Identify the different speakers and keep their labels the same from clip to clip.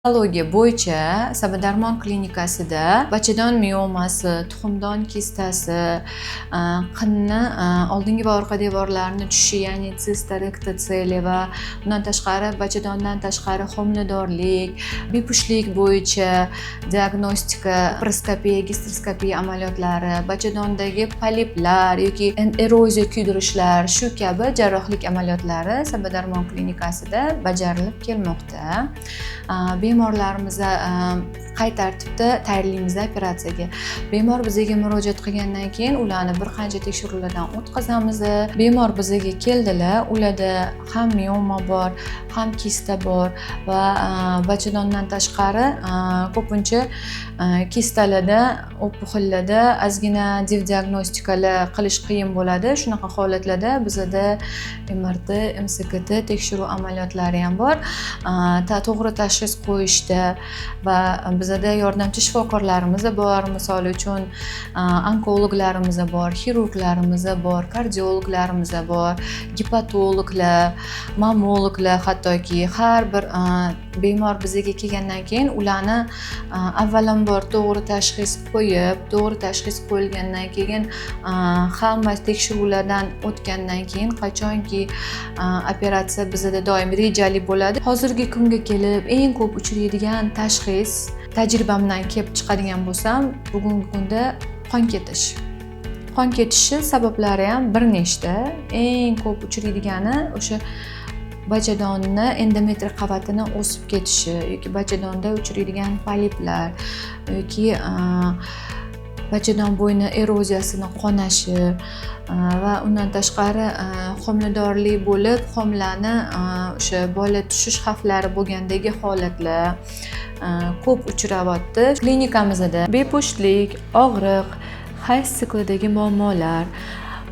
Speaker 1: Patologiya bo'yicha Sabadarmon klinikasida bachadon miomasi, tuxumdon kistasi, qinni oldingi va orqa devorlarini tushishi, ya'ni sista rektotseli va bundan tashqari bachadondan tashqari homiladorlik, bepushtlik bo'yicha diagnostika, laparoskopiya, gastroskopiya amaliyotlari, bachadondagi poliplar yoki eroziya kuydirishlar shu kabi jarrohlik amaliyotlari Sabadarmon klinikasida bajarilib kelmoqda. Bemorlarimiz qay tartibda tayyorlaymiz operatsiyaga. Bemor bizga murojaat qilgandan keyin ularni bir qancha tekshiruvlardan o'tkazamiz. Bemor bizga keldilar, ularda ham mioma bor, ham kista bor va bachadondan tashqari ko'pincha kistalarda, opuxillarda ozgina diagnostikalar qilish qiyin bo'ladi. Shunaqa holatlarda bizda MRT, MSKT tekshiruv amaliyotlari ham bor. To'g'ri tashxis qo'yishda va bizda yordamchi shifokorlarimiz bor. Misol uchun onkologlarimiz bor, xirurglarimiz bor, kardiologlarimiz bor, gepatologlar, mammologlar, hattoki har bir bemor bizga kelgandan keyin ularni avvalambor to'g'ri tashxis qo'yib, to'g'ri tashxis qo'yilgandan keyin hamma tekshiruvlardan o'tgandan keyin qachonki operatsiya bizda doim rejali bo'ladi. Hozirgi kunga kelib eng ko'p uchraydigan tashxis, tajribamdan kelib chiqadigan bo'lsam, bugungi kunda qon ketish. Qon ketishi sabablari ham bir nechta. Eng ko'p uchraydigani o'sha bachadonni endometriy qavatini o'sib ketishi yoki bachadonda uchraydigan poliplar yoki bachadon bo'yni eroziyasini qonashi va undan tashqari homiladorlik bo'lib, homilani o'sha bola tushish xavflari bo'lgandagi holatlar ko'p uchrayapti. Klinikamizda bepushtlik, og'riq, hayz siklidagi muammolar,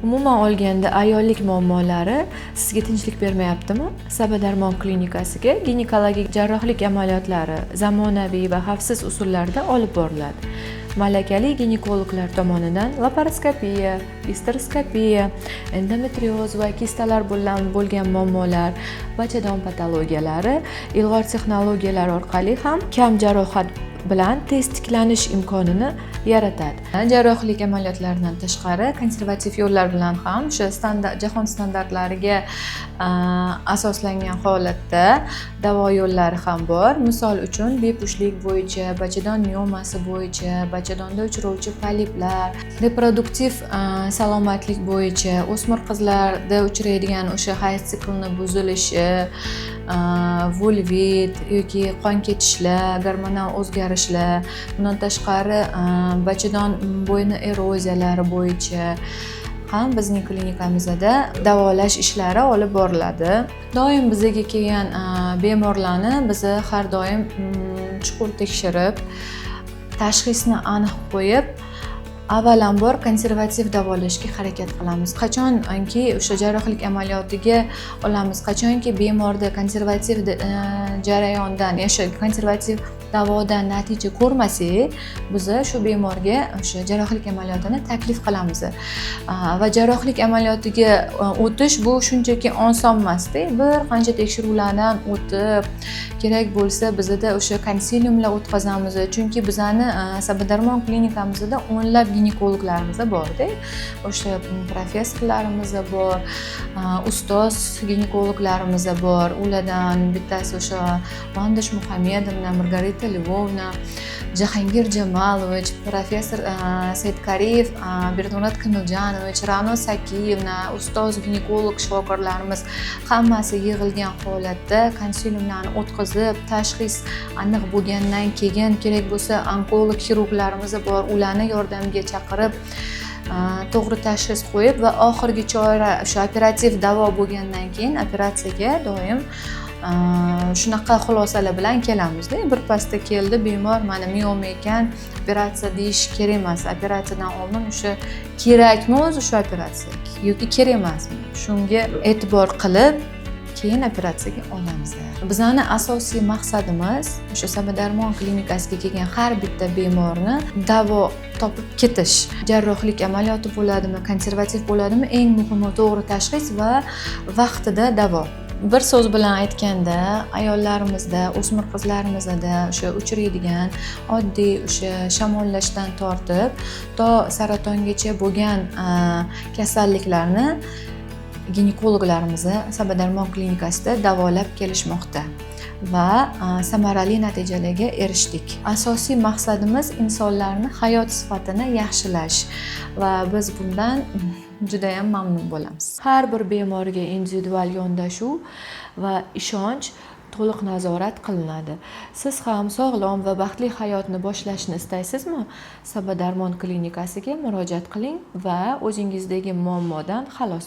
Speaker 1: umuman olganda ayollik muammolari sizga tinchlik bermayaptimi? Sabadarmon klinikasiga ginekologik jarrohlik amaliyotlari zamonaviy va xavfsiz usullarda olib boriladi. Malakali ginekologlar tomonidan laparoskopiya, gastroskopiya, endometrioz va kistalar bilan bo'lgan muammolar, bachadon patologiyalari ilg'or texnologiyalar orqali ham kam jarohat bilan tez tiklanish imkonini yaratadi. Jarrohlik amaliyotlaridan tashqari konservativ yo'llar bilan ham o'sha jahon standartlariga asoslangan holatda davo yo'llari ham bor. Misol uchun bepushtlik bo'yicha, bachadon miomasi bo'yicha, bachadonda uchrovchi poliplar, reproduktiv salomatlik bo'yicha, o'smir qizlarda uchraydigan o'sha hayz siklini buzilishi, vulvit yoki qon ketishlar, gormonal o'zgarishlar, bundan tashqari bachadon bo'yni eroziyalari bo'yicha ham bizning klinikamizda davolash ishlari olib boriladi. Doim bizga kelgan bemorlarni biz har doim chuqur tekshirib, tashxisni aniq qo'yib, avvalambor konservativ davolashga harakat qilamiz. Qachonki o'sha jarrohlik amaliyotiga olamiz, qachonki bemorda konservativ jarayondan, o'sha konservativ davodan natija ko'rmasak, biz shu bemorga o'sha jarrohlik amaliyotini taklif qilamiz. Va jarrohlik amaliyotiga o'tish bu shunchaki oson emas-da. Bir qancha tekshiruvlardan o'tib, kerak bo'lsa bizda o'sha konsiliumlar o'tkazamiz. Chunki bizani Sabadarmon klinikamizda o'nlab ginekologlarimiz bor-da. O'sha professorlarimiz bor, ustoz ginekologlarimiz bor. Ulardan bittasi o'sha Vandish Muhammedovna, Margarita Lvovna, Jahongir Jamalovich, professor Saidkariyev, Bernurat Kamiljanovich, Ra'no Sakiyevna, ustoz ginekolog shifokorlarimiz hammasi yig'ilgan holatda konsiliumlarni o'tkazib, tashxis aniq bo'lgandan keyin kerak bo'lsa onkolog xirurglarimiz bor, ularni yordamga chaqirib to'g'ri tashxis qo'yib va oxirgi chora o'sha operativ davo bo'lgandan keyin operatsiyaga doim shunaqa xulosalar bilan kelamizda. Bir pasda keldi bemor, mana mioma ekan, operatsiya deyish kerak emas. Operatsiyadan oldin o'sha kerakmi o'zi shu operatsiya yoki kerak emasmi? Shunga e'tibor qilib keyin operatsiyaga olamiz. Bizning asosiy maqsadimiz o'sha Sabadarmon klinikasiga kelgan har bitta bemorni davo topib ketish. Jarrohlik amaliyoti bo'ladimi, konservativ bo'ladimi, eng muhimi to'g'ri tashxis va vaqtida davo. Bir so'z bilan aytganda, ayollarimizda, o'smir qizlarimizda o'sha uchraydigan oddiy o'sha shamollashdan tortib to saratongacha bo'lgan kasalliklarni ginekologlarimiz Sabadarmon klinikasida davolab kelishmoqda va samarali natijalarga erishdik. Asosiy maqsadimiz insonlarning hayot sifatini yaxshilash va biz bundan juda ham mamnun bo'lamiz. Har bir bemorga individual yondashuv va ishonch to'liq nazorat qilinadi. Siz ham sog'lom va baxtli hayotni boshlashni istaysizmi? Sabadarmon klinikasiga murojaat qiling va o'zingizdagi muammodan xalos